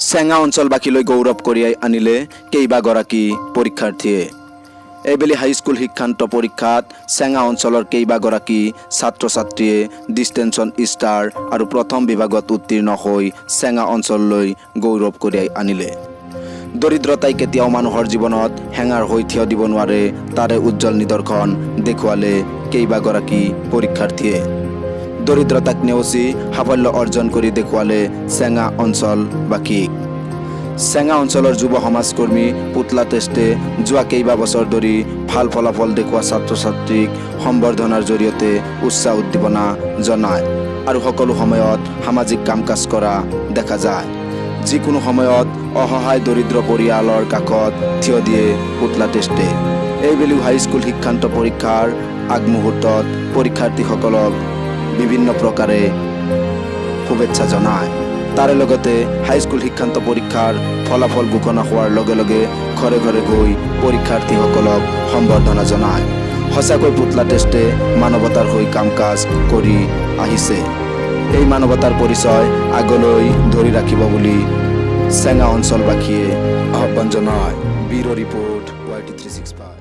চেঙা অঞ্চলবাসীলৈ গৌৰৱ কঢ়িয়াই আনিলে কেইবাগৰাকী পৰীক্ষাৰ্থীয়ে। এইবেলি হাইস্কুল শিক্ষান্ত পৰীক্ষাত চেঙা অঞ্চলৰ কেইবাগৰাকী ছাত্ৰ ছাত্ৰীয়ে ডিষ্টেনশ্যন ষ্টাৰ আৰু প্ৰথম বিভাগত উত্তীৰ্ণ হৈ চেঙা অঞ্চললৈ গৌৰৱ কঢ়িয়াই আনিলে। দৰিদ্ৰতাই কেতিয়াও মানুহৰ জীৱনত হেঙাৰ হৈ থিয় দিব নোৱাৰে, তাৰে উজ্জ্বল নিদৰ্শন দেখুৱালে কেইবাগৰাকী পৰীক্ষাৰ্থীয়ে। দৰিদ্ৰতাক নেওচি সাফল্য অৰ্জন কৰি দেখুৱালে চেঙা অঞ্চলবাসীক। চেঙা অঞ্চলৰ যুৱ সমাজকৰ্মী পুতলা টেষ্টে যোৱা কেইবা বছৰ ধৰি ভাল ফলাফল দেখুওৱা ছাত্ৰ ছাত্ৰীক সম্বৰ্ধনাৰ জৰিয়তে উৎসাহ উদ্দীপনা জনায় আৰু সকলো সময়ত সামাজিক কাম কাজ কৰা দেখা যায়। যিকোনো সময়ত অসহায় দৰিদ্ৰ পৰিয়ালৰ কাষত থিয় দিয়ে পুতলা টেষ্টে। এইবেলিও হাইস্কুল শিক্ষান্ত পৰীক্ষাৰ আগমুহূৰ্তত পৰীক্ষাৰ্থীসকলক বিভিন্ন প্ৰকাৰে শুভেচ্ছা জনায়। তাৰে লগতে হাইস্কুল শিক্ষান্ত পৰীক্ষাৰ ফলাফল ঘোষণা হোৱাৰ লগে লগে ঘৰে ঘৰে গৈ পৰীক্ষাৰ্থীসকলক সম্বৰ্ধনা জনায়। সঁচাকৈ পুতলা টেষ্টে মানৱতাৰ হৈ কাম কাজ কৰি আহিছে। এই মানৱতাৰ পৰিচয় আগলৈ ধৰি ৰাখিব বুলি চেঙা অঞ্চলবাসীয়ে আহ্বান জনায়। Bureau' report YT365।